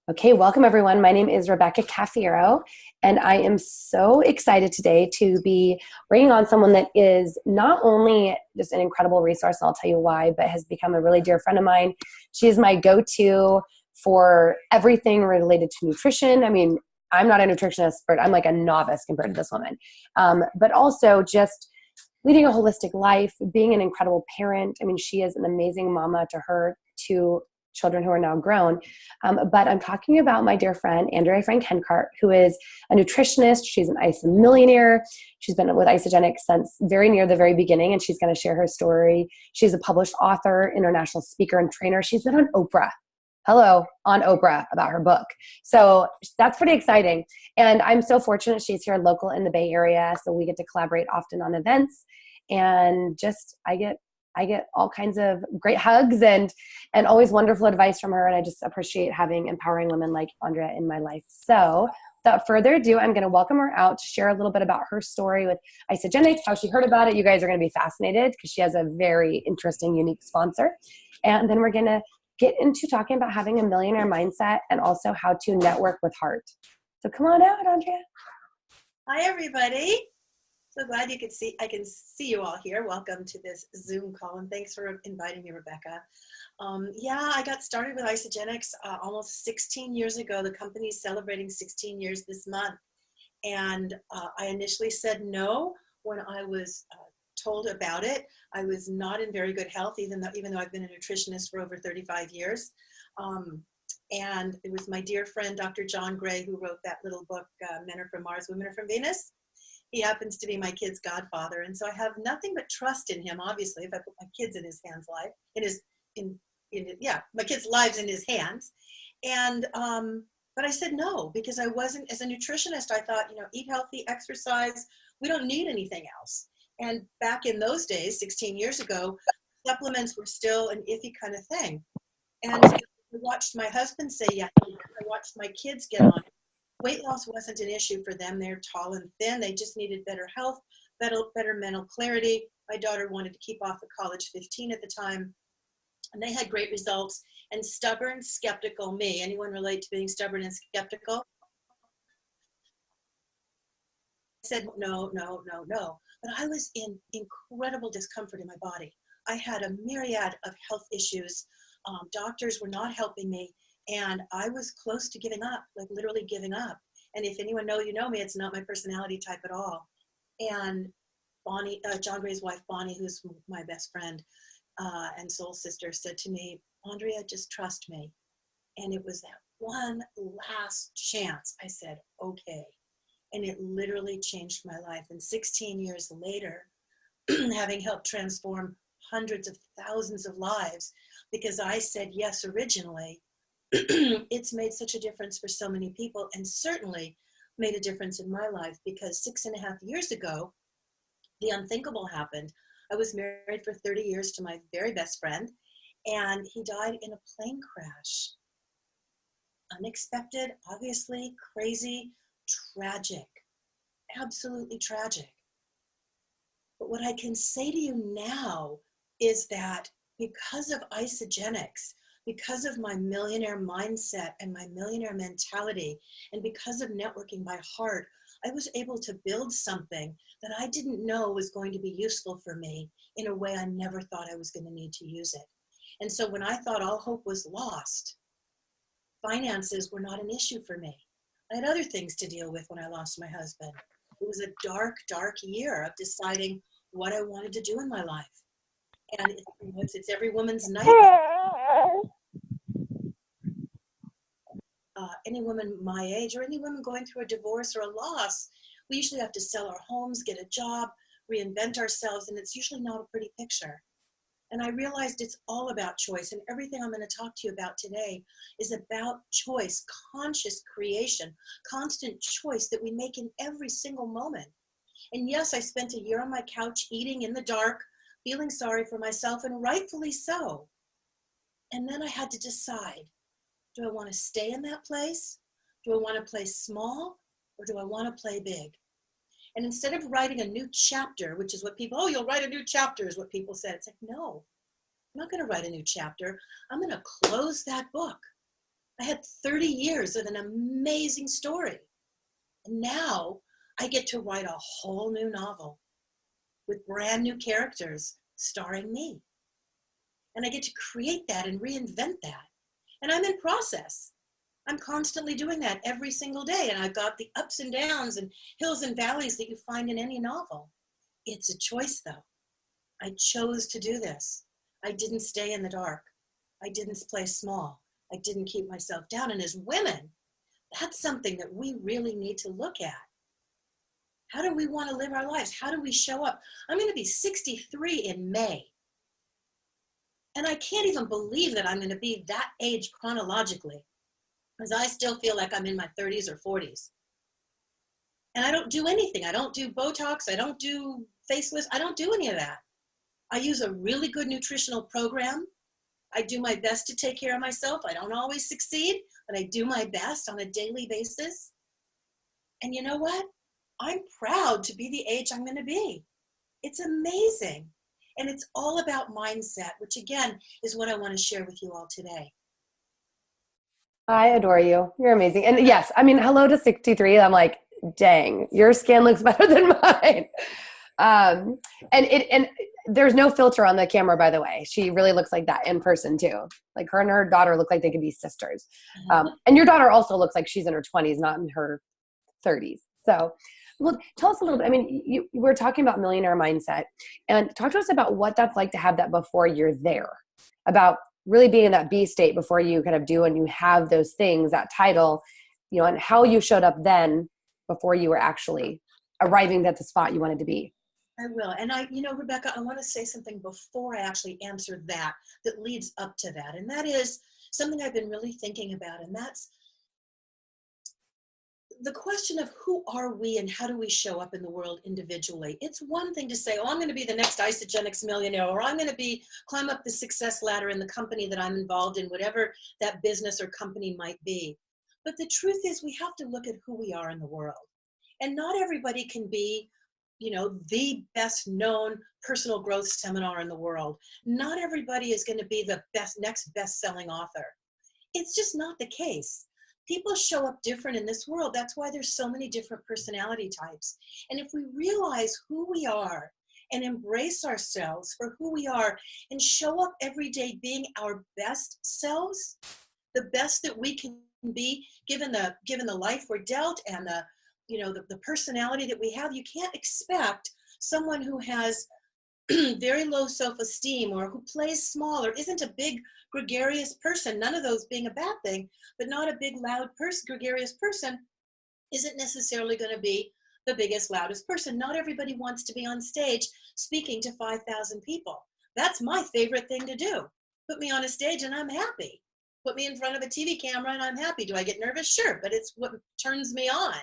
Okay, welcome everyone. My name is Rebecca Cafiero, and I am so excited today to be bringing on someone that is not only just an incredible resource, and I'll tell you why, but has become a really dear friend of mine. She is my go-to for everything related to nutrition. I mean, I'm not a nutrition expert. I'm like a novice compared to this woman. But also just leading a holistic life, being an incredible parent. I mean, she is an amazing mama to her two children who are now grown. But I'm talking about my dear friend, Andrea who is a nutritionist. She's an millionaire. She's been with Isagenix since very near the very beginning, and she's going to share her story. She's a published author, international speaker, and trainer. She's been on Oprah. Hello, on Oprah about her book. So that's pretty exciting. And I'm so fortunate she's here local in the Bay Area, so we get to collaborate often on events. And just I get all kinds of great hugs and always wonderful advice from her. And I just appreciate having empowering women like Andrea in my life. So without further ado, I'm going to welcome her out to share a little bit about her story with Isagenix, how she heard about it. You guys are going to be fascinated because she has a very interesting, unique sponsor. And then we're going to get into talking about having a millionaire mindset and also how to network with heart. So come on out, Andrea. Hi, everybody. So glad I can see you all here. Welcome to this Zoom call, and thanks for inviting me, Rebecca. Yeah, I got started with Isagenix almost 16 years ago. The company's celebrating 16 years this month. And I initially said no when I was told about it. I was not in very good health, even though I've been a nutritionist for over 35 years. And it was my dear friend, Dr. John Gray, who wrote that little book, Men Are From Mars, Women Are From Venus. He happens to be my kid's godfather, and so I have nothing but trust in him. Obviously, if I put my kids in his hands, my kids' lives in his hands. And but I said no because I wasn't. As a nutritionist, I thought, eat healthy, exercise. We don't need anything else. And back in those days, 16 years ago, supplements were still an iffy kind of thing. And I watched my husband say yes. I watched my kids get on it. Weight loss wasn't an issue for them. They're tall and thin. They just needed better health, better mental clarity. My daughter wanted to keep off the college 15 at the time, and they had great results. And stubborn, skeptical me. Anyone relate to being stubborn and skeptical? I said no. But I was in incredible discomfort in my body. I had a myriad of health issues. Doctors were not helping me. And I was close to giving up, like literally giving up. And if anyone you know me, it's not my personality type at all. And Bonnie, John Gray's wife, Bonnie, who's my best friend and soul sister, said to me, Andrea, just trust me. And it was that one last chance. I said, okay. And it literally changed my life. And 16 years later, having helped transform hundreds of thousands of lives, because I said yes originally, it's made such a difference for so many people, and certainly made a difference in my life, because 6.5 years ago, the unthinkable happened. I was married for 30 years to my very best friend, and he died in a plane crash. Unexpected, obviously, crazy, tragic, absolutely tragic. But what I can say to you now is that because of Isagenix, because of my millionaire mindset and my millionaire mentality, and because of networking by heart, I was able to build something that I didn't know was going to be useful for me in a way I never thought I was going to need to use it. And so when I thought all hope was lost, finances were not an issue for me. I had other things to deal with when I lost my husband. It was a dark, dark year of deciding what I wanted to do in my life. And it's every woman's nightmare. Any woman my age, or any woman going through a divorce or a loss, we usually have to sell our homes, get a job, reinvent ourselves, and it's usually not a pretty picture. And I realized it's all about choice, and everything I'm going to talk to you about today is about choice, conscious creation, constant choice that we make in every single moment. And yes, I spent a year on my couch eating in the dark, feeling sorry for myself, and rightfully so. And then I had to decide, do I want to stay in that place? Do I want to play small, or do I want to play big? And instead of writing a new chapter, which is what people, you'll write a new chapter is what people said. It's like, no, I'm not going to write a new chapter. I'm going to close that book. I had 30 years of an amazing story. And now I get to write a whole new novel with brand new characters starring me. And I get to create that and reinvent that. And I'm in process. I'm constantly doing that every single day. And I've got the ups and downs and hills and valleys that you find in any novel. It's a choice, though. I chose to do this. I didn't stay in the dark. I didn't play small. I didn't keep myself down. And as women, that's something that we really need to look at. How do we want to live our lives? How do we show up? I'm going to be 63 in May. And I can't even believe that I'm going to be that age chronologically, because I still feel like I'm in my 30s or 40s. And I don't do anything. I don't do Botox. I don't do facelifts. I don't do any of that. I use a really good nutritional program. I do my best to take care of myself. I don't always succeed, but I do my best on a daily basis. And you know what? I'm proud to be the age I'm going to be. It's amazing. And it's all about mindset, which again is what I want to share with you all today. I adore you. You're amazing. And yes, I mean, hello to 63. I'm like, dang, your skin looks better than mine. And there's no filter on the camera, by the way. She really looks like that in person too. Like her and her daughter look like they could be sisters. And your daughter also looks like she's in her 20s, not in her 30s. So, well, tell us a little bit. I mean, you were talking about millionaire mindset, and talk to us about what that's like to have that before you're there, about really being in that B state before you kind of do and you have those things, that title, you know, and how you showed up then before you were actually arriving at the spot you wanted to be. I will. And Rebecca, I want to say something before I actually answer that leads up to that. And that is something I've been really thinking about. And that's the question of who are we and how do we show up in the world individually. It's one thing to say, oh, I'm going to be the next Isagenix millionaire, or I'm going to climb up the success ladder in the company that I'm involved in, whatever that business or company might be. But the truth is we have to look at who we are in the world. And not everybody can be, the best known personal growth seminar in the world. Not everybody is going to be the next best-selling author. It's just not the case. People show up different in this world. That's why there's so many different personality types. And if we realize who we are and embrace ourselves for who we are and show up every day being our best selves, the best that we can be given the life we're dealt and the personality that we have, you can't expect someone who has very low self-esteem or who plays small or isn't a big gregarious person, none of those being a bad thing, but not a big loud gregarious person isn't necessarily going to be the biggest, loudest person. Not everybody wants to be on stage speaking to 5,000 people. That's my favorite thing to do. Put me on a stage and I'm happy. Put me in front of a TV camera and I'm happy. Do I get nervous? Sure, but it's what turns me on.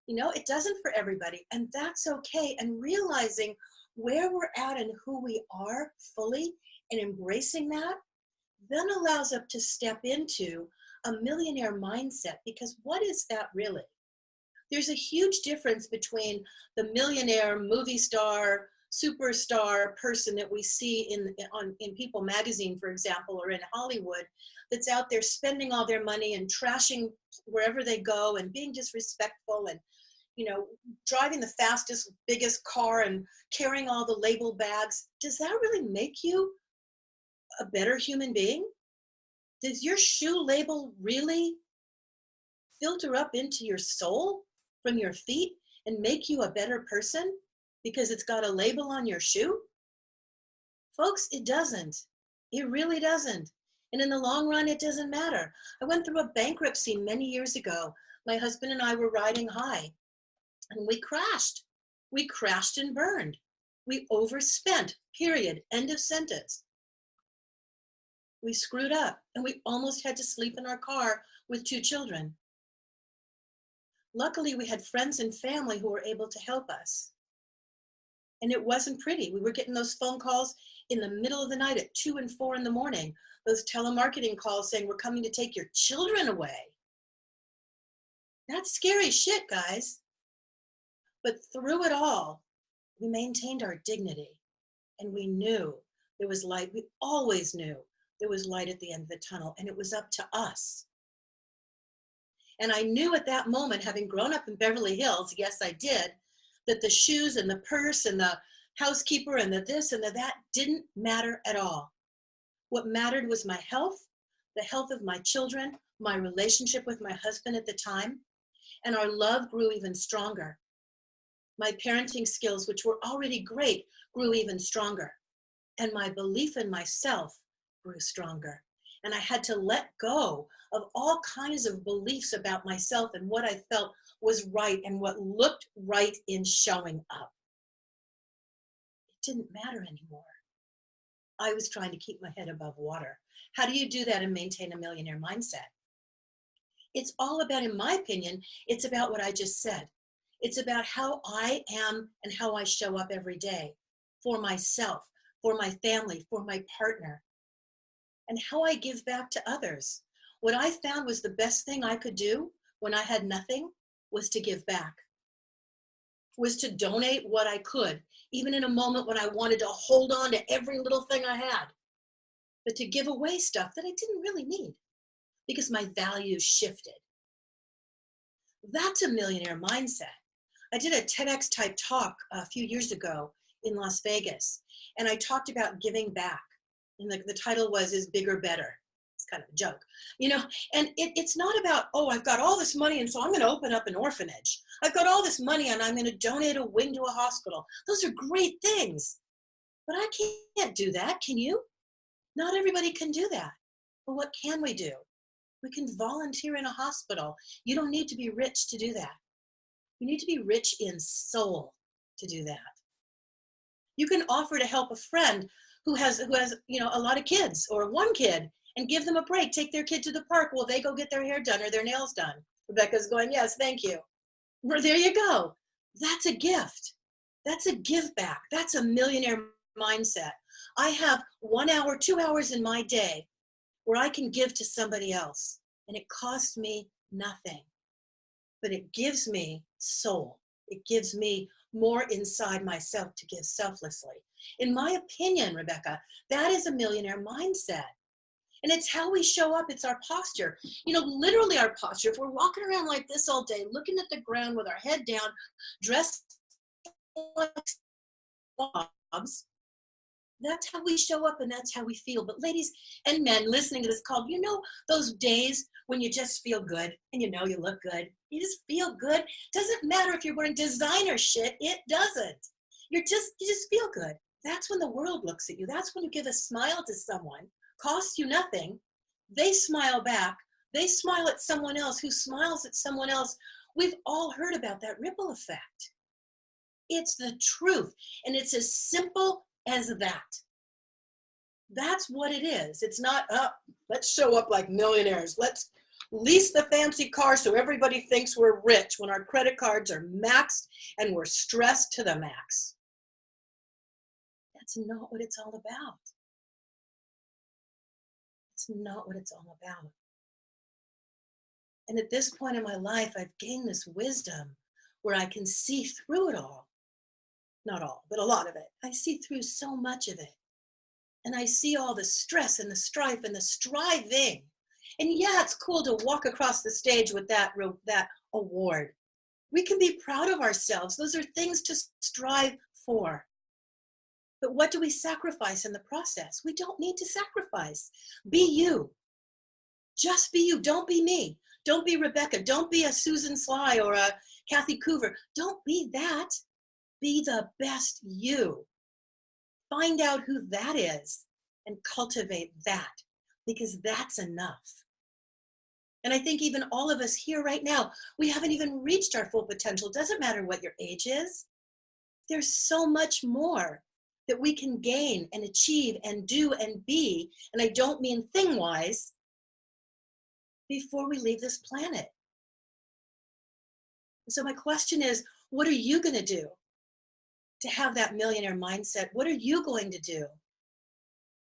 It doesn't for everybody, and that's okay. And realizing where we're at and who we are fully and embracing that then allows us to step into a millionaire mindset, because what is that really? There's a huge difference between the millionaire movie star, superstar person that we see in People magazine, for example, or in Hollywood, that's out there spending all their money and trashing wherever they go and being disrespectful and driving the fastest, biggest car and carrying all the label bags. Does that really make you a better human being? Does your shoe label really filter up into your soul from your feet and make you a better person because it's got a label on your shoe? Folks, it doesn't. It really doesn't. And in the long run, it doesn't matter. I went through a bankruptcy many years ago. My husband and I were riding high. And we crashed. We crashed and burned. We overspent, period, end of sentence. We screwed up and we almost had to sleep in our car with 2 children. Luckily, we had friends and family who were able to help us. And it wasn't pretty. We were getting those phone calls in the middle of the night at 2 and 4 in the morning, those telemarketing calls saying, we're coming to take your children away. That's scary shit, guys. But through it all, we maintained our dignity, and we knew there was light. We always knew there was light at the end of the tunnel, and it was up to us And I knew at that moment, having grown up in Beverly Hills, yes, I did, that the shoes and the purse and the housekeeper and the this and the that didn't matter at all. What mattered was my health, the health of my children, my relationship with my husband at the time, and our love grew even stronger. My parenting skills, which were already great, grew even stronger. And my belief in myself grew stronger. And I had to let go of all kinds of beliefs about myself and what I felt was right and what looked right in showing up. It didn't matter anymore. I was trying to keep my head above water. How do you do that and maintain a millionaire mindset? It's all about, in my opinion, it's about what I just said. It's about how I am and how I show up every day for myself, for my family, for my partner, and how I give back to others. What I found was the best thing I could do when I had nothing was to give back, was to donate what I could, even in a moment when I wanted to hold on to every little thing I had, but to give away stuff that I didn't really need because my values shifted. That's a millionaire mindset. I did a TEDx type talk a few years ago in Las Vegas, and I talked about giving back. And the title was Is Bigger Better? It's kind of a joke, you know, and it's not about, oh, I've got all this money and so I'm going to open up an orphanage. I've got all this money and I'm going to donate a wing to a hospital. Those are great things, but I can't do that. Can you? Not everybody can do that. But what can we do? We can volunteer in a hospital. You don't need to be rich to do that. You need to be rich in soul to do that. You can offer to help a friend who has a lot of kids or one kid and give them a break. Take their kid to the park while they go get their hair done or their nails done. Rebecca's going, yes, thank you. Well, there you go. That's a gift. That's a give back. That's a millionaire mindset. I have 1 hour, 2 hours in my day where I can give to somebody else, and it costs me nothing, but it gives me soul. It gives me more inside myself to give selflessly. In my opinion, Rebecca, that is a millionaire mindset. And it's how we show up. It's our posture. You know, literally our posture. If we're walking around like this all day, looking at the ground with our head down, dressed like slobs, that's how we show up and that's how we feel. But ladies and men listening to this call, you know those days when you just feel good and you know you look good? You just feel good. Doesn't matter if you're wearing designer shit. It doesn't. You just feel good. That's when the world looks at you. That's when you give a smile to someone. Costs you nothing. They smile back. They smile at someone else who smiles at someone else. We've all heard about that ripple effect. It's the truth. And it's as simple as that. That's what it is. It's not, let's show up like millionaires. Let's lease the fancy car so everybody thinks we're rich when our credit cards are maxed and we're stressed to the max. That's not what it's all about. It's not what it's all about. And at this point in my life, I've gained this wisdom where I can see through it all. Not all, but a lot of it. I see through so much of it. And I see all the stress and the strife and the striving. And yeah, it's cool to walk across the stage with that award. We can be proud of ourselves. Those are things to strive for. But what do we sacrifice in the process? We don't need to sacrifice. Be you. Just be you. Don't be me. Don't be Rebecca. Don't be a Susan Sly or a Kathy Coover. Don't be that. Be the best you. Find out who that is and cultivate that, because that's enough. And I think even all of us here right now, we haven't even reached our full potential. Doesn't matter what your age is. There's so much more that we can gain and achieve and do and be, and I don't mean thing-wise, before we leave this planet. So my question is, what are you going to do to have that millionaire mindset? What are you going to do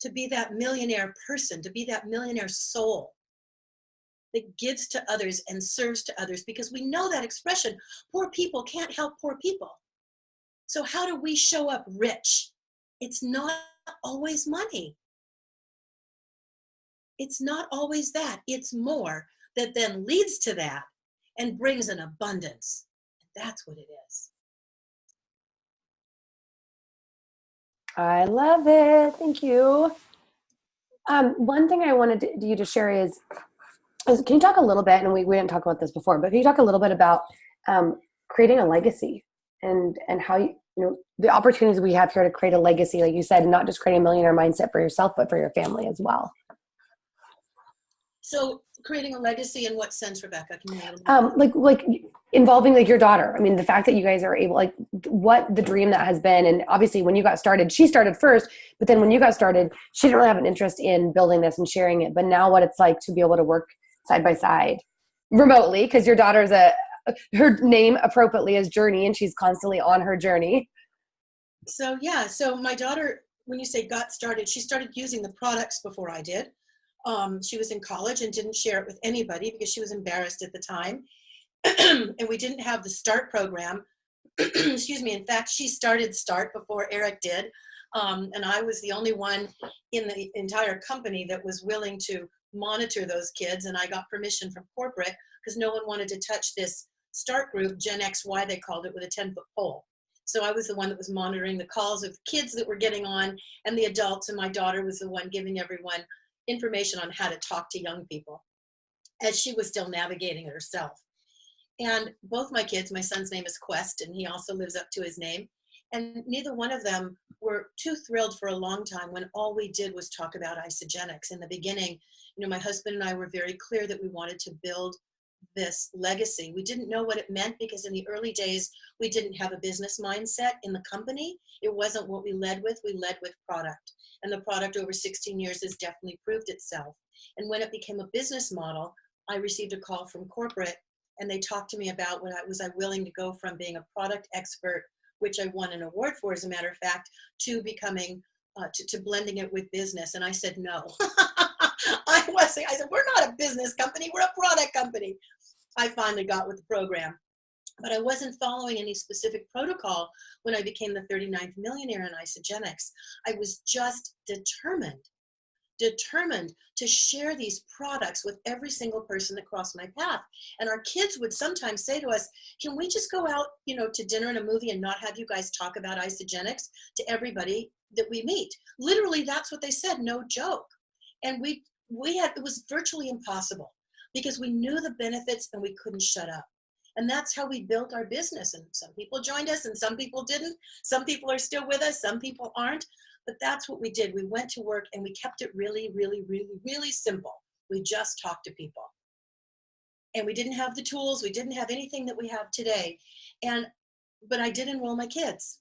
to be that millionaire person, to be that millionaire soul that gives to others and serves to others? Because we know that expression, poor people can't help poor people. So how do we show up rich? It's not always money. It's not always that. It's more that then leads to that. and brings an abundance. That's what it is. I love it. Thank you. One thing I wanted you to share is can you talk a little bit, and we didn't talk about this before, but can you talk a little bit about creating a legacy and how you know the opportunities we have here to create a legacy, like you said, not just creating a millionaire mindset for yourself, but for your family as well. So creating a legacy in what sense, Rebecca? Can you like involving like your daughter. I mean, the fact that you guys are able, like what the dream that has been, and obviously when you got started, she started first, but then when you got started, she didn't really have an interest in building this and sharing it. But now what it's like to be able to work side by side remotely, because your daughter's her name appropriately is Journey, and she's constantly on her journey. So yeah, so my daughter, when you say got started, she started using the products before I did. She was in college and didn't share it with anybody because she was embarrassed at the time. And we didn't have the START program. Excuse me. In fact, she started START before Eric did. And I was the only one in the entire company that was willing to monitor those kids. And I got permission from corporate because no one wanted to touch this START group, Gen XY, they called it, with a 10-foot pole. So I was the one that was monitoring the calls of kids that were getting on and the adults. And my daughter was the one giving everyone information on how to talk to young people as she was still navigating it herself. And both my kids, my son's name is Quest, and he also lives up to his name. And neither one of them were too thrilled for a long time when all we did was talk about Isagenix. In the beginning, you know, my husband and I were very clear that we wanted to build this legacy. We didn't know what it meant because in the early days, we didn't have a business mindset in the company. It wasn't what we led with. We led with product. And the product over 16 years has definitely proved itself. And when it became a business model, I received a call from corporate, and they talked to me about was I willing to go from being a product expert, which I won an award for, as a matter of fact, to becoming, to blending it with business. And I said, no. I said, we're not a business company, we're a product company. I finally got with the program. But I wasn't following any specific protocol when I became the 39th millionaire in Isagenix. I was just determined to share these products with every single person that crossed my path. And our kids would sometimes say to us, can we just go out, you know, to dinner and a movie and not have you guys talk about Isagenix to everybody that we meet? Literally, that's what they said, no joke. And it was virtually impossible because we knew the benefits and we couldn't shut up. And that's how we built our business. And some people joined us and some people didn't. Some people are still with us, some people aren't. But that's what we did. We went to work and we kept it really, really, really, really simple. We just talked to people. And we didn't have the tools. We didn't have anything that we have today. But I did enroll my kids.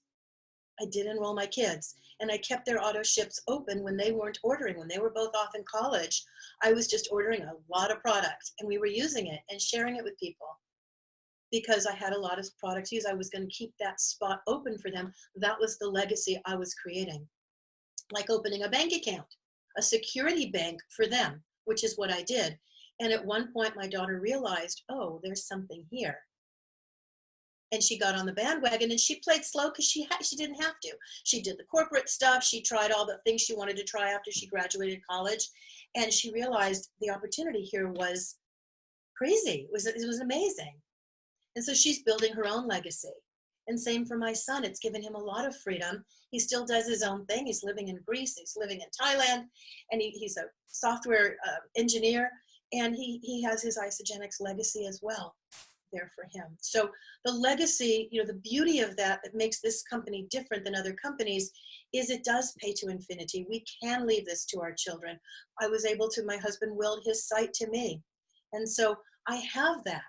And I kept their auto ships open when they weren't ordering. When they were both off in college, I was just ordering a lot of product. And we were using it and sharing it with people. Because I had a lot of products used, I was going to keep that spot open for them. That was the legacy I was creating. Like opening a bank account, a security bank for them, which is what I did. And at one point, my daughter realized, oh, there's something here. And she got on the bandwagon and she played slow because she didn't have to. She did the corporate stuff. She tried all the things she wanted to try after she graduated college. And she realized the opportunity here was crazy. It was amazing. And so she's building her own legacy. And same for my son. It's given him a lot of freedom. He still does his own thing. He's living in Greece. He's living in Thailand. And he's a software engineer. And he has his Isagenix legacy as well there for him. So the legacy, you know, the beauty of that makes this company different than other companies is it does pay to infinity. We can leave this to our children. My husband willed his site to me. And so I have that.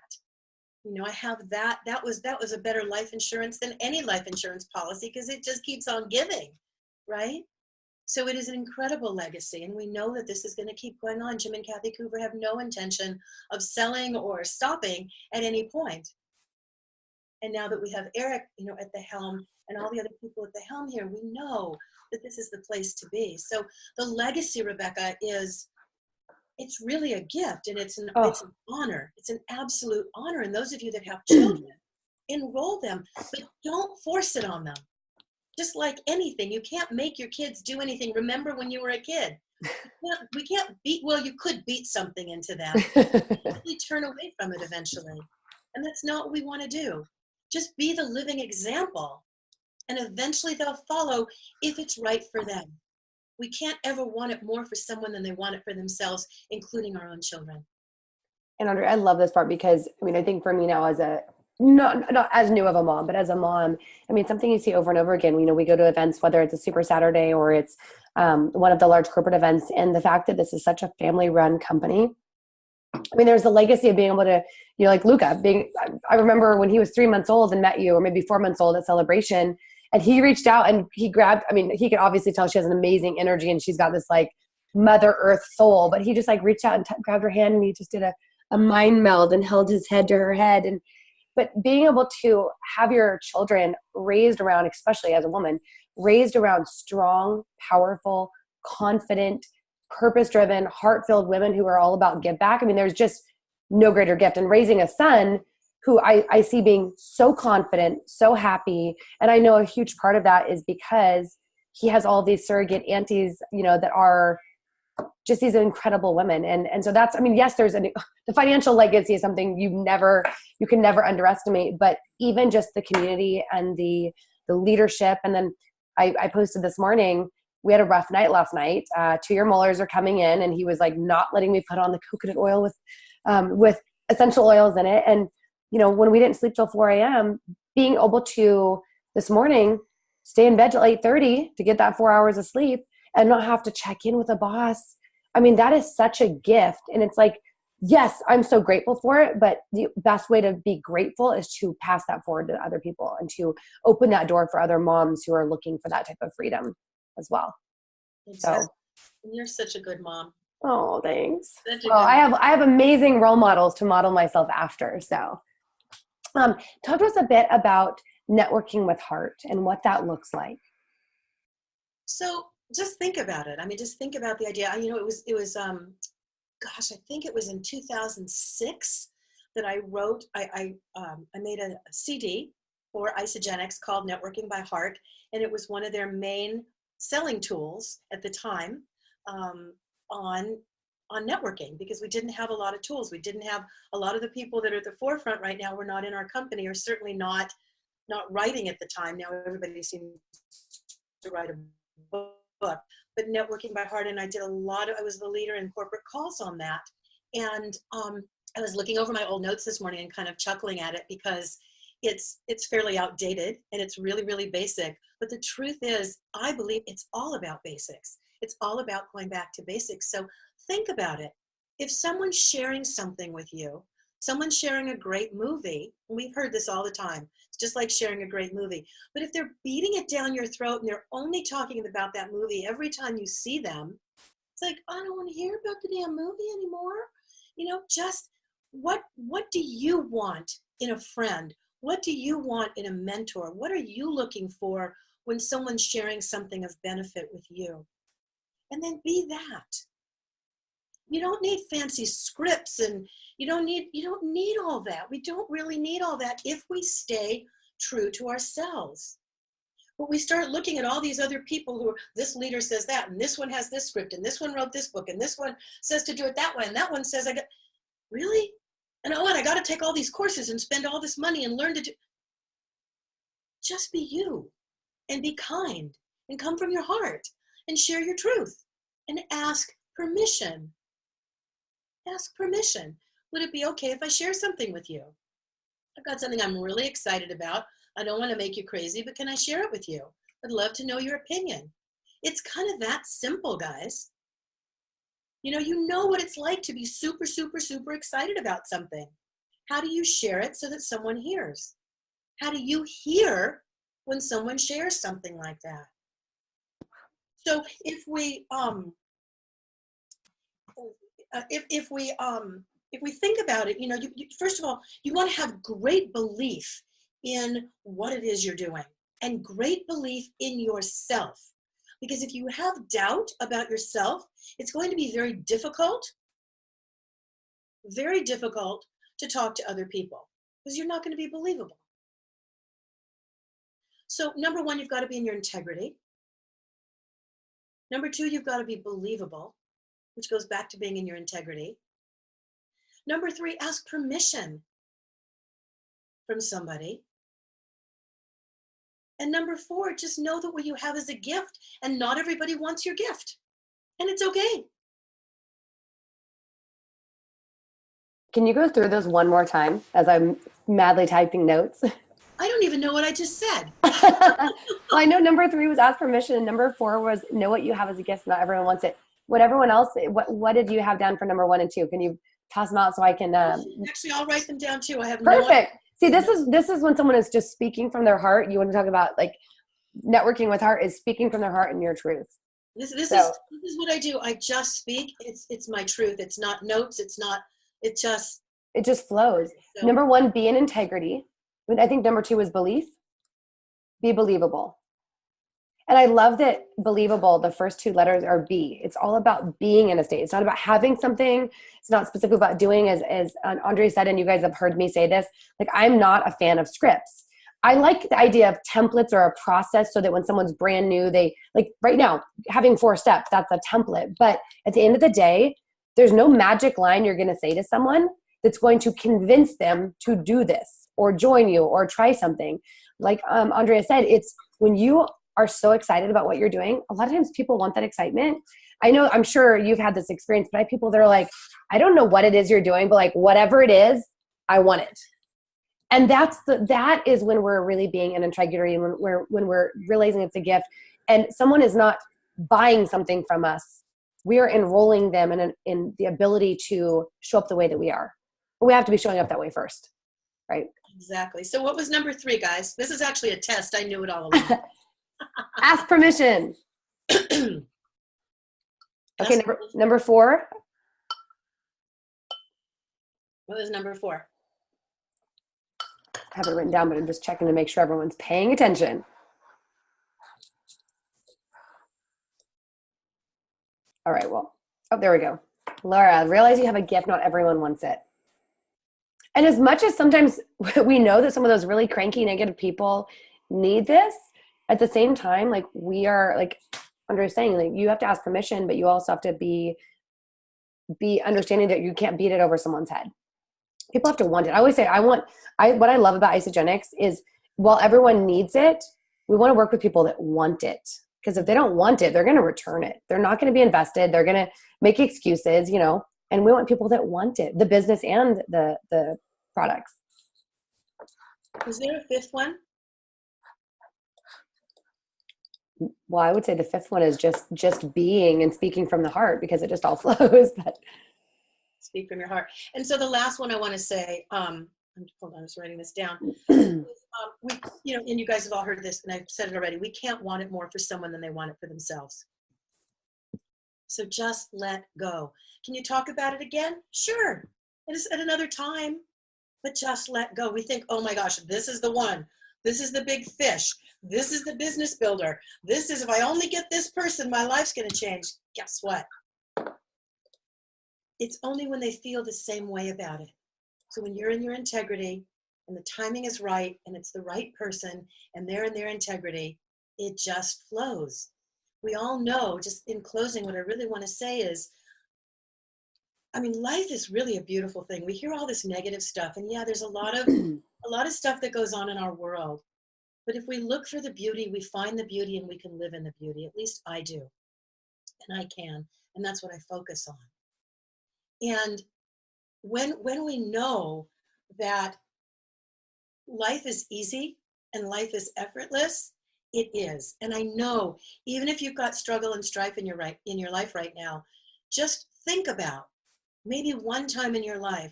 You know, I have that. That was a better life insurance than any life insurance policy because it just keeps on giving, right? So it is an incredible legacy, and we know that this is going to keep going on. Jim and Kathy Coover have no intention of selling or stopping at any point. And now that we have Eric, you know, at the helm and all the other people at the helm here, we know that this is the place to be. So the legacy, Rebecca, it's really a gift, and it's an honor. It's an absolute honor. And those of you that have children, enroll them, but don't force it on them. Just like anything, you can't make your kids do anything. Remember when you were a kid? We can't beat, well, you could beat something into them. You turn away from it eventually. And that's not what we want to do. Just be the living example, and eventually they'll follow if it's right for them. We can't ever want it more for someone than they want it for themselves, including our own children. And Andrea, I love this part because, I mean, I think for me now as a, not as new of a mom, but as a mom, I mean, something you see over and over again, you know, we go to events, whether it's a Super Saturday or it's one of the large corporate events, and the fact that this is such a family run company. I mean, there's the legacy of being able to, you know, like Luca I remember when he was 3 months old and met you, or maybe 4 months old at Celebration, and he reached out and he grabbed, I mean, he could obviously tell she has an amazing energy and she's got this like Mother Earth soul, but he just like reached out and grabbed her hand, and he just did a mind meld and held his head to her head. And but being able to have your children raised around, especially as a woman, raised around strong, powerful, confident, purpose-driven, heart-filled women who are all about give back. I mean, there's just no greater gift. And raising a son who I see being so confident, so happy. And I know a huge part of that is because he has all these surrogate aunties, you know, that are just these incredible women. And so that's, I mean, yes, the financial legacy is something you can never underestimate, but even just the community and the leadership. And then I posted this morning, we had a rough night last night. 2-year molars are coming in, and he was like not letting me put on the coconut oil with essential oils in it. And, you know, when we didn't sleep till 4 a.m., being able to this morning stay in bed till 8:30 to get that 4 hours of sleep and not have to check in with a boss. I mean, that is such a gift. And it's like, yes, I'm so grateful for it, but the best way to be grateful is to pass that forward to other people and to open that door for other moms who are looking for that type of freedom as well. Exactly. So, you're such a good mom. Oh, thanks. Well, I have amazing role models to model myself after. So, talk to us a bit about networking with heart and what that looks like. So, just think about it. I mean, just think about the idea. You know, it was gosh, I think it was in 2006 that I wrote. I made a CD for Isagenix called Networking by Heart, and it was one of their main selling tools at the time on networking, because we didn't have a lot of tools. We didn't have a lot of the people that are at the forefront right now were not in our company, or certainly not writing at the time. Now everybody seems to write a book, but Networking by Heart, and I was the leader in corporate calls on that. And I was looking over my old notes this morning and kind of chuckling at it, because it's fairly outdated and it's really, really basic. But the truth is, I believe it's all about basics. It's all about going back to basics. So think about it. If someone's sharing something with you, someone's sharing a great movie, and we've heard this all the time, it's just like sharing a great movie. But if they're beating it down your throat and they're only talking about that movie every time you see them, it's like, I don't want to hear about the damn movie anymore. You know, just what do you want in a friend? What do you want in a mentor? What are you looking for when someone's sharing something of benefit with you? And then be that. You don't need fancy scripts, and you don't need all that. We don't really need all that if we stay true to ourselves. But we start looking at all these other people who are, this leader says that, and this one has this script, and this one wrote this book, and this one says to do it that way, and that one says really? And I got to take all these courses and spend all this money and learn to do. Just be you, and be kind, and come from your heart, and share your truth, and ask permission. Ask permission. Would it be okay if I share something with you? I've got something I'm really excited about. I don't want to make you crazy, but can I share it with you? I'd love to know your opinion. It's kind of that simple, guys. You know what it's like to be super, super, super excited about something. How do you share it so that someone hears? How do you hear when someone shares something like that? So if we think about it, you first of all, you want to have great belief in what it is you're doing, and great belief in yourself. Because if you have doubt about yourself, it's going to be very difficult to talk to other people, because you're not going to be believable. So number one, you've got to be in your integrity. Number two, you've got to be believable, which goes back to being in your integrity. Number three, ask permission. from somebody. And number 4, just know that what you have is a gift, and not everybody wants your gift. And it's okay. Can you go through those one more time as I'm madly typing notes? I don't even know what I just said. Well, I know number 3 was ask permission, and number 4 was know what you have as a gift. Not everyone wants it. What everyone else, what did you have down for number 1 and 2? Can you toss them out so I can? Actually, I'll write them down too. I have perfect. See, this is when someone is just speaking from their heart. You want to talk about like networking with heart is speaking from their heart and your truth. This is what I do. I just speak. It's my truth. It's not notes. It just flows. So, number 1, be in integrity. I think number 2 was belief. Be believable. And I love that believable, the first 2 letters are B. It's all about being in a state. It's not about having something. It's not specifically about doing, as Andrea said, and you guys have heard me say this. Like, I'm not a fan of scripts. I like the idea of templates or a process so that when someone's brand new, they, like right now, having 4 steps, that's a template. But at the end of the day, there's no magic line you're going to say to someone that's going to convince them to do this or join you or try something. Like Andrea said, it's when you are so excited about what you're doing, a lot of times people want that excitement. I know, I'm sure you've had this experience, but I have people that are like, I don't know what it is you're doing, but like whatever it is, I want it. And that is when we're really being in integrity, when we're realizing it's a gift and someone is not buying something from us. We are enrolling them in the ability to show up the way that we are. But we have to be showing up that way first, right? Exactly. So what was number 3, guys? This is actually a test. I knew it all along. Ask permission. Okay, number 4. What was number 4? I have it written down, but I'm just checking to make sure everyone's paying attention. All right, well, there we go. Laura, realize you have a gift, not everyone wants it. And as much as sometimes we know that some of those really cranky, negative people need this, at the same time, like we are, like Andrea was saying, like you have to ask permission, but you also have to be understanding that you can't beat it over someone's head. People have to want it. I always say, what I love about Isagenix is while everyone needs it, we want to work with people that want it. Because if they don't want it, they're going to return it. They're not going to be invested. They're going to make excuses, and we want people that want it, the business and the products. Is there a 5th one? Well, I would say the 5th one is just being and speaking from the heart, because it just all flows. But speak from your heart. And so the last one I want to say, hold on, I was writing this down. And you guys have all heard this, and I've said it already. We can't want it more for someone than they want it for themselves. So just let go. Can you talk about it again? Sure. It is at another time, but just let go. We think, oh my gosh, this is the one. This is the big fish. This is the business builder. This is, if I only get this person, my life's going to change. Guess what? It's only when they feel the same way about it. So when you're in your integrity and the timing is right and it's the right person and they're in their integrity, it just flows. We all know, just in closing, what I really want to say is, life is really a beautiful thing. We hear all this negative stuff, and yeah, there's a lot of stuff that goes on in our world. But if we look for the beauty, we find the beauty and we can live in the beauty. At least I do. And I can. And that's what I focus on. And when we know that life is easy and life is effortless, it is. And I know, even if you've got struggle and strife in your life right now, just think about maybe one time in your life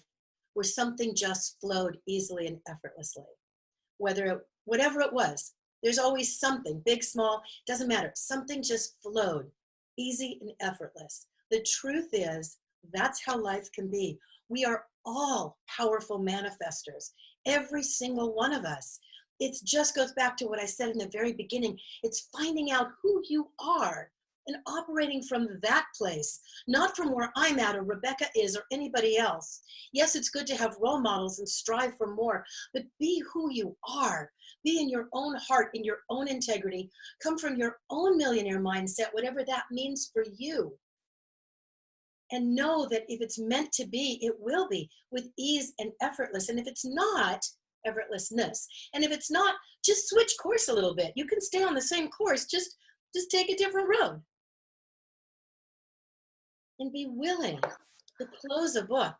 where something just flowed easily and effortlessly. Whatever it was, there's always something, big, small, doesn't matter. Something just flowed, easy and effortless. The truth is, that's how life can be. We are all powerful manifestors, every single one of us. It just goes back to what I said in the very beginning. It's finding out who you are and operating from that place, not from where I'm at or Rebecca is or anybody else. Yes, it's good to have role models and strive for more, but be who you are. Be in your own heart, in your own integrity. Come from your own millionaire mindset, whatever that means for you. And know that if it's meant to be, it will be with ease and effortless. And if it's not, effortlessness. And if it's not, just switch course a little bit. You can stay on the same course, just take a different road. And be willing to close a book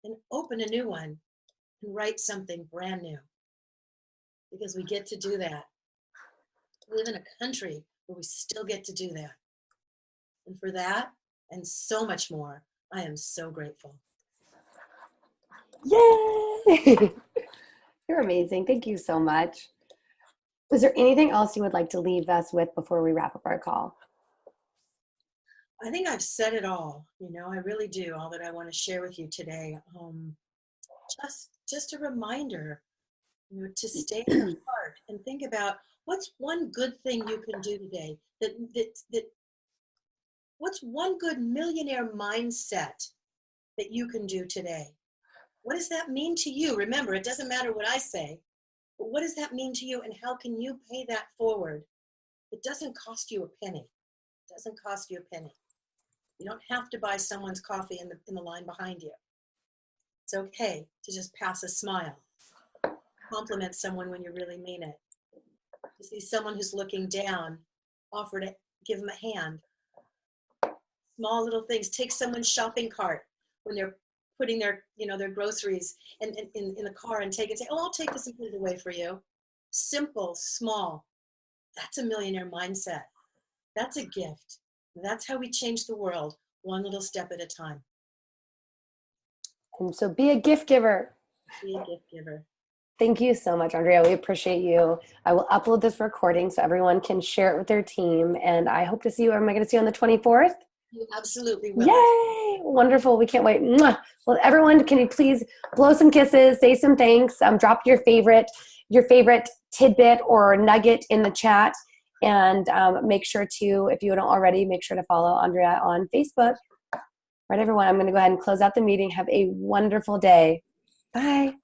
and open a new one and write something brand new. Because we get to do that. We live in a country where we still get to do that. And for that, and so much more, I am so grateful. Yay! You're amazing. Thank you so much. Is there anything else you would like to leave us with before we wrap up our call? I think I've said it all. I really do. All that I want to share with you today. Just a reminder, to stay in your heart and think about what's one good thing you can do today. What's one good millionaire mindset that you can do today? What does that mean to you? Remember, it doesn't matter what I say, but what does that mean to you, and how can you pay that forward? It doesn't cost you a penny. It doesn't cost you a penny. You don't have to buy someone's coffee in the line behind you. It's okay to just pass a smile. Compliment someone when you really mean it. To see someone who's looking down, offer to give them a hand. Small little things. Take someone's shopping cart when they're putting their groceries in the car and say, oh, I'll take this and put it away for you. Simple, small. That's a millionaire mindset. That's a gift. That's how we change the world, one little step at a time. And so be a gift giver. Be a gift giver. Thank you so much, Andrea. We appreciate you. I will upload this recording so everyone can share it with their team. And I hope to see you. Am I going to see you on the 24th? You absolutely will. Yay! Wonderful. We can't wait. Mwah. Well, everyone, can you please blow some kisses, say some thanks, drop your favorite tidbit or nugget in the chat. And make sure to, if you don't already, make sure to follow Andrea on Facebook. All right, everyone, I'm going to go ahead and close out the meeting. Have a wonderful day. Bye.